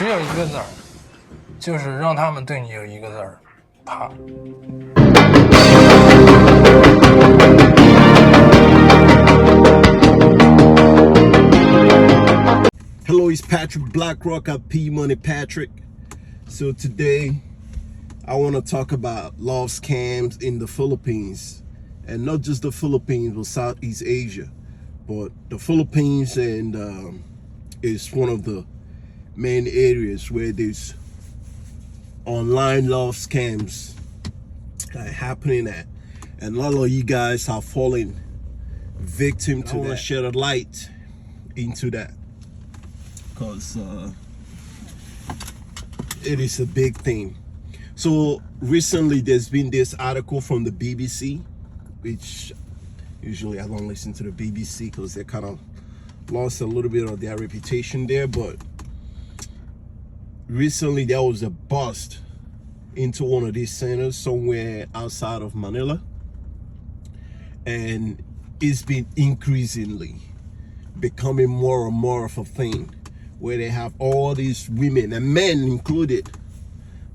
只有一个字儿，就是让他们对你有一个字儿，怕。Hello, it's Patrick Blackrock at P Money Patrick. So today I want to talk about love scams in the Philippines, and not just the Philippines but Southeast Asia, but the Philippines and is one of the main areas where there's online love scams happening at, and a lot of you guys are falling victim to that. I want to shed a light into that because it is a big thing. So recently there's been this article from the BBC, which usually I don't listen to the BBC because they kind of lost a little bit of their reputation there, but recently there was a bust into one of these centers somewhere outside of Manila, and it's been increasingly becoming more and more of a thing where they have all these women and men included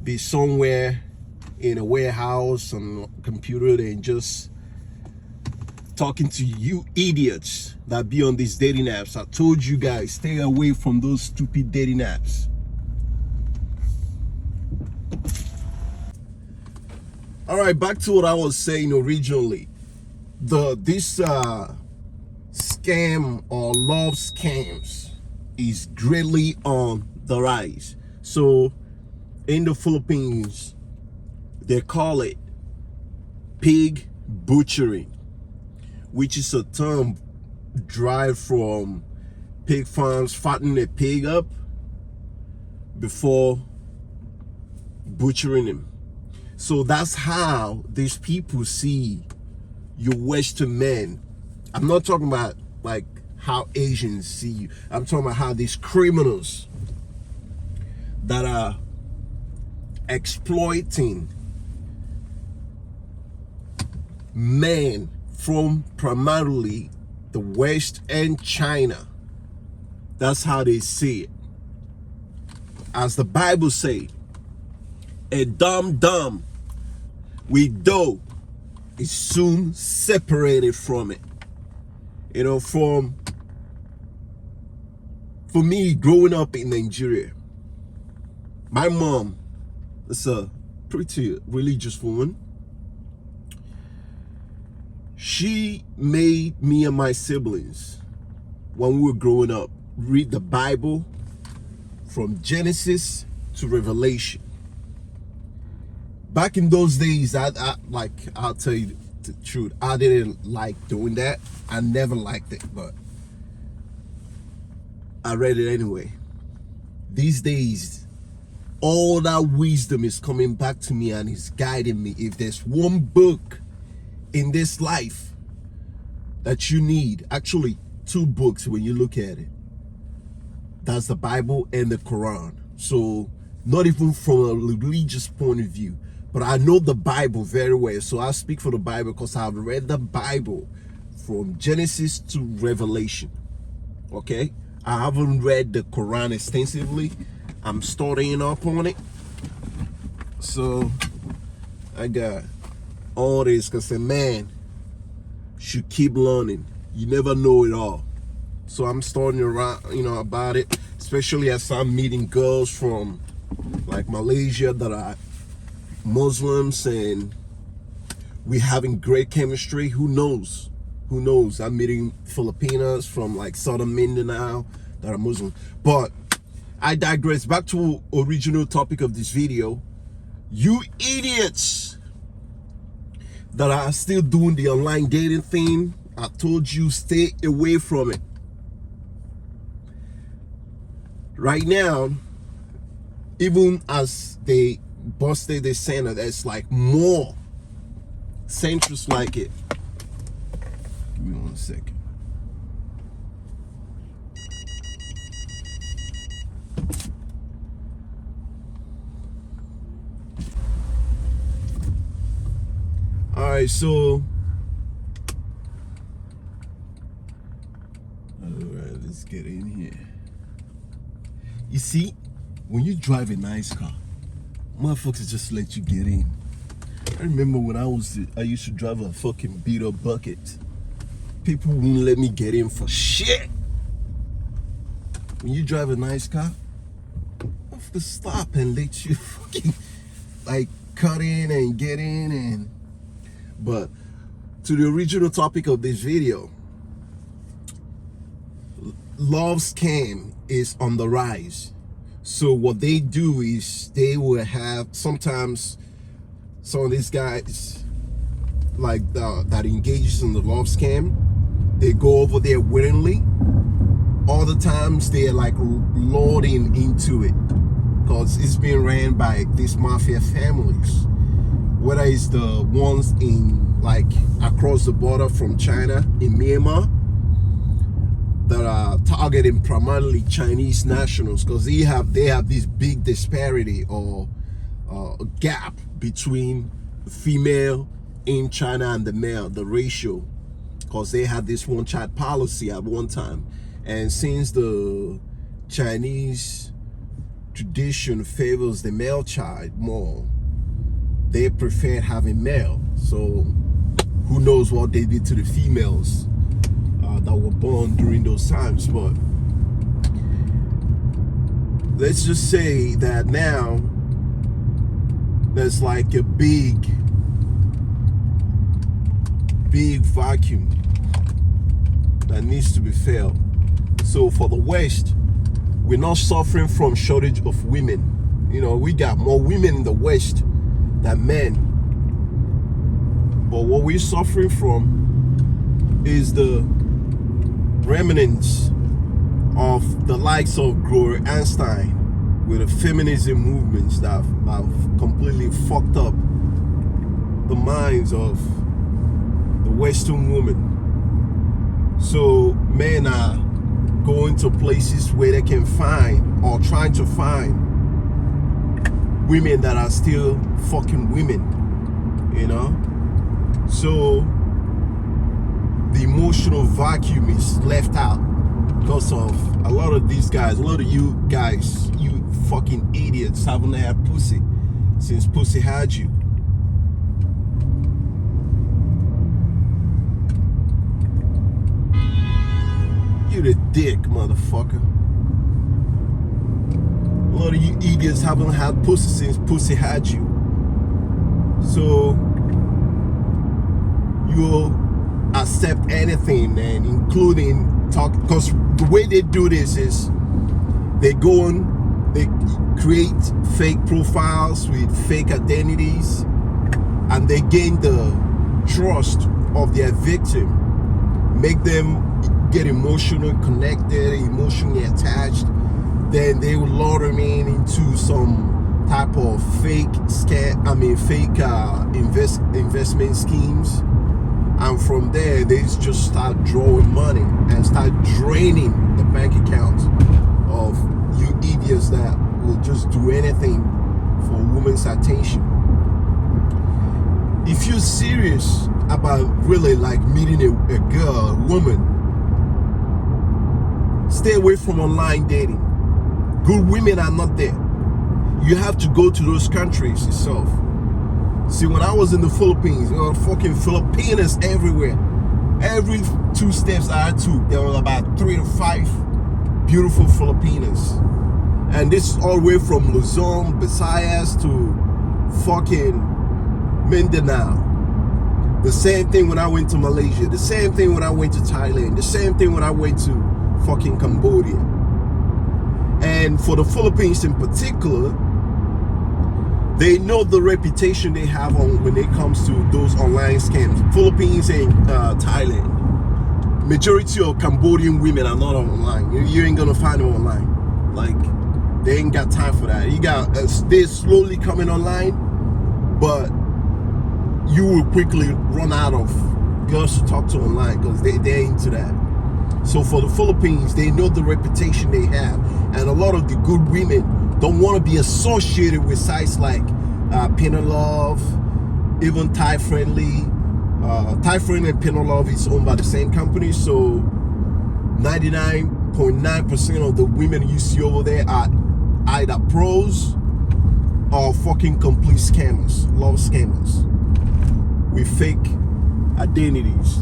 be somewhere in a warehouse on a computer and just talking to you idiots that be on these dating apps. I told you guys, stay away from those stupid dating apps. All right, back to what I was saying originally. This scam or love scams is greatly on the rise. So in the Philippines, they call it pig butchering, which is a term derived from pig farms fattening a pig up before butchering him. So that's how these people see you Western men. I'm not talking about like how Asians see you. I'm talking about how these criminals that are exploiting men from primarily the West and China. That's how they see it. As the Bible says, a dumb with dough is soon separated from it. You know, for me growing up in Nigeria, my mom is a pretty religious woman. She made me and my siblings, when we were growing up, read the Bible from Genesis to Revelation. Back in those days, I'll tell you the truth, I didn't like doing that. I never liked it, but I read it anyway. These days, all that wisdom is coming back to me and is guiding me. If there's one book in this life that you need, actually two books when you look at it, that's the Bible and the Quran. So not even from a religious point of view, but I know the Bible very well. So I speak for the Bible because I've read the Bible from Genesis to Revelation. Okay, I haven't read the Quran extensively. I'm studying up on it. So I got all this because a man should keep learning. You never know it all. So I'm starting around, about it, especially as I'm meeting girls from like Malaysia that are Muslims, and we're having great chemistry. Who knows? I'm meeting Filipinas from like southern Mindanao that are Muslim. But I digress. Back to original topic of this video. You idiots that are still doing the online dating thing, I told you stay away from it. Right now, even as they busted the center, there's like more centers like it. Give me 1 second. All right, so all right, let's get in here. You see, when you drive a nice car, motherfuckers just let you get in. I remember when I used to drive a fucking beat up bucket. People wouldn't let me get in for shit. When you drive a nice car, motherfuckers stop and let you fucking like cut in and get in. But to the original topic of this video, love scam is on the rise. So what they do is they will have sometimes some of these guys like that engages in the love scam, they go over there willingly. All the times they're like loading into it because it's being ran by these mafia families, whether it's the ones in like across the border from China in Myanmar that are targeting primarily Chinese nationals, because they have this big disparity or gap between the female in China and the male, the ratio, because they had this one-child policy at one time. And since the Chinese tradition favors the male child more, they prefer having male. So who knows what they did to the females that were born during those times. But let's just say that now there's like a big vacuum that needs to be filled. So for the West, we're not suffering from shortage of women. You know, we got more women in the West than men. But what we're suffering from is the remnants of the likes of Gloria Einstein with the feminism movements that have completely fucked up the minds of the Western woman. So men are going to places where they can find or trying to find women that are still fucking women, you know? So the emotional vacuum is left out because of a lot of these guys, a lot of you guys, you fucking idiots haven't had pussy since pussy had you. You the dick, motherfucker. A lot of you idiots haven't had pussy since pussy had you. So you'll accept anything, and including talk, because the way they do this is they go on, they create fake profiles with fake identities, and they gain the trust of their victim, make them get emotionally connected, emotionally attached. Then they will lure them into some type of fake investment schemes, and from there they just start drawing money and start draining the bank accounts of you idiots that will just do anything for a woman's attention. If you're serious about really like meeting a girl, a woman, stay away from online dating. Good women are not there. You have to go to those countries yourself. See, when I was in the Philippines, there were fucking Filipinos everywhere. Every 2 steps I took, there were about 3 to 5 beautiful Filipinos. And this is all the way from Luzon, Visayas to fucking Mindanao. The same thing when I went to Malaysia. The same thing when I went to Thailand. The same thing when I went to fucking Cambodia. And for the Philippines in particular, they know the reputation they have on when it comes to those online scams. Philippines and Thailand. Majority of Cambodian women are not online. You ain't gonna find them online. Like, they ain't got time for that. You got they're slowly coming online, but you will quickly run out of girls to talk to online because they ain't into that. So for the Philippines, they know the reputation they have, and a lot of the good women don't want to be associated with sites like Pinalove, even Thai Friendly. Thai Friendly and Pinalove is owned by the same company, so 99.9% of the women you see over there are either pros or fucking complete scammers, love scammers with fake identities.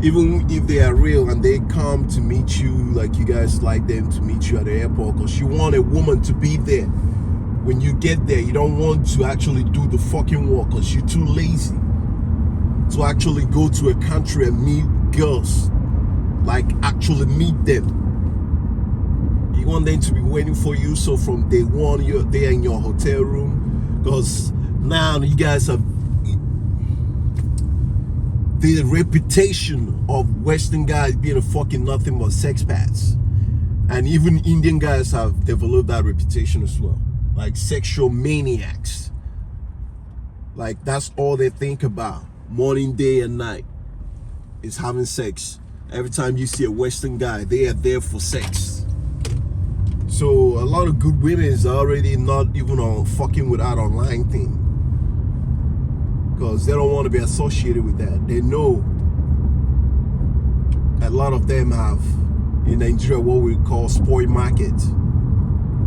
Even if they are real and they come to meet you, like you guys like them to meet you at the airport because you want a woman to be there. When you get there, you don't want to actually do the fucking work because you're too lazy to actually go to a country and meet girls, like actually meet them. You want them to be waiting for you, so from day one you're there in your hotel room, because now you guys have the reputation of Western guys being a fucking nothing but sex pads, and even Indian guys have developed that reputation as well, like sexual maniacs. Like that's all they think about morning, day and night is having sex. Every time you see a Western guy, they are there for sex. So a lot of good women is already not even on fucking with that online thing, because they don't want to be associated with that. They know a lot of them have in Nigeria what we call spoil market,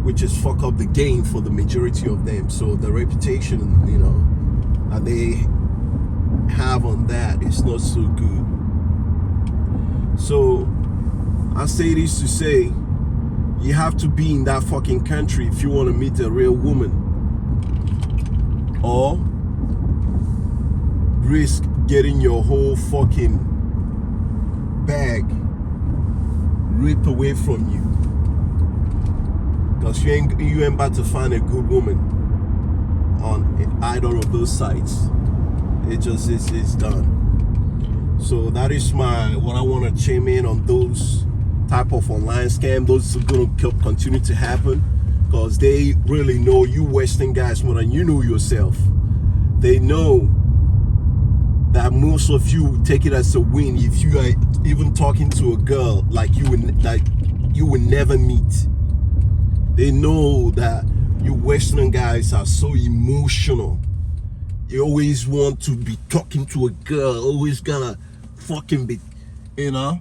which is fuck up the game for the majority of them. So the reputation, you know, that they have on that is not so good. So I say this to say, you have to be in that fucking country if you want to meet a real woman, or risk getting your whole fucking bag ripped away from you, because you ain't about to find a good woman on either of those sites. It just is done. So that is what I want to chime in on those type of online scam. Those are going to continue to happen because they really know you Western guys more than you know yourself. They know that most of you take it as a win if you are even talking to a girl like you would never meet. They know that you Western guys are so emotional. You always want to be talking to a girl, always gonna fucking be, you know,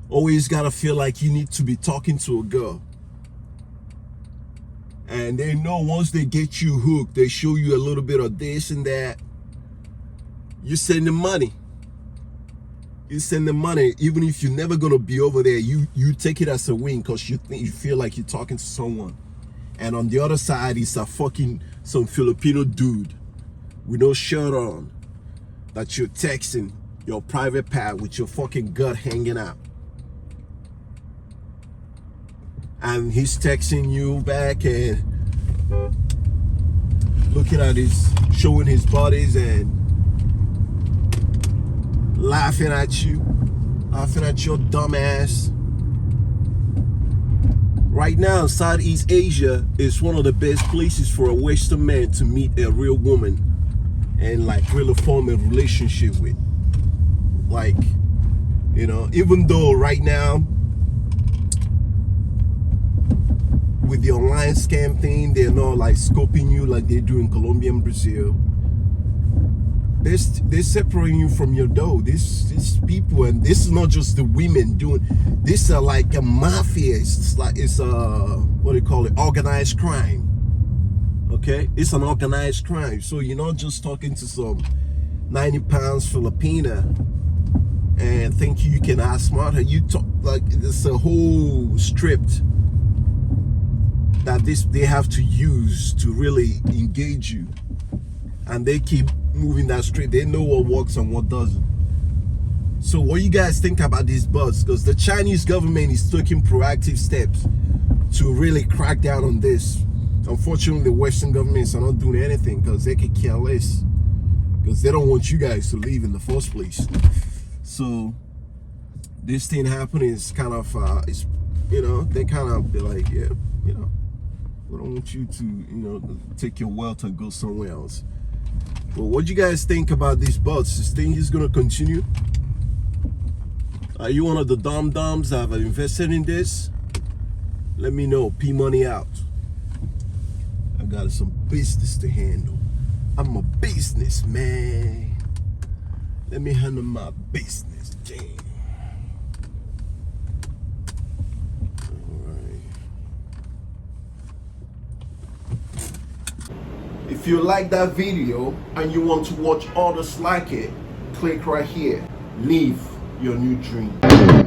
always gotta feel like you need to be talking to a girl. And they know once they get you hooked, they show you a little bit of this and that, you send them money. You send them money, even if you're never gonna be over there, you take it as a win because you feel like you're talking to someone. And on the other side is some Filipino dude with no shirt on that you're texting your private pad with your fucking gut hanging out. And he's texting you back and looking at showing his bodies and laughing at your dumb ass. Right now, Southeast Asia is one of the best places for a Western man to meet a real woman and like really form a relationship with. Like, you know, even though right now with the online scam thing, they're not like scoping you like they do in Colombia and Brazil. They're separating you from your dough. These people, and this is not just the women doing this, are like a mafia. It's what do you call it, organized crime. Okay, it's an organized crime. So you're not just talking to some 90 pounds Filipina and think you can outsmart her. You talk like it's a whole script that they have to use to really engage you, and they keep moving that straight. They know what works and what doesn't. So what do you guys think about these bots? Because the Chinese government is taking proactive steps to really crack down on this. Unfortunately, the Western governments are not doing anything because they could care less, because they don't want you guys to leave in the first place. So this thing happening is kind of it's, you know, they kind of be like, yeah, you know, we don't want you to, you know, take your wealth and go somewhere else. Well, what do you guys think about these bots? This thing is going to continue? Are you one of the dum-dums that have invested in this? Let me know. P-Money out. I got some business to handle. I'm a businessman. Let me handle my business. Damn. All right. If you like that video and you want to watch others like it, click right here. Live your new dream.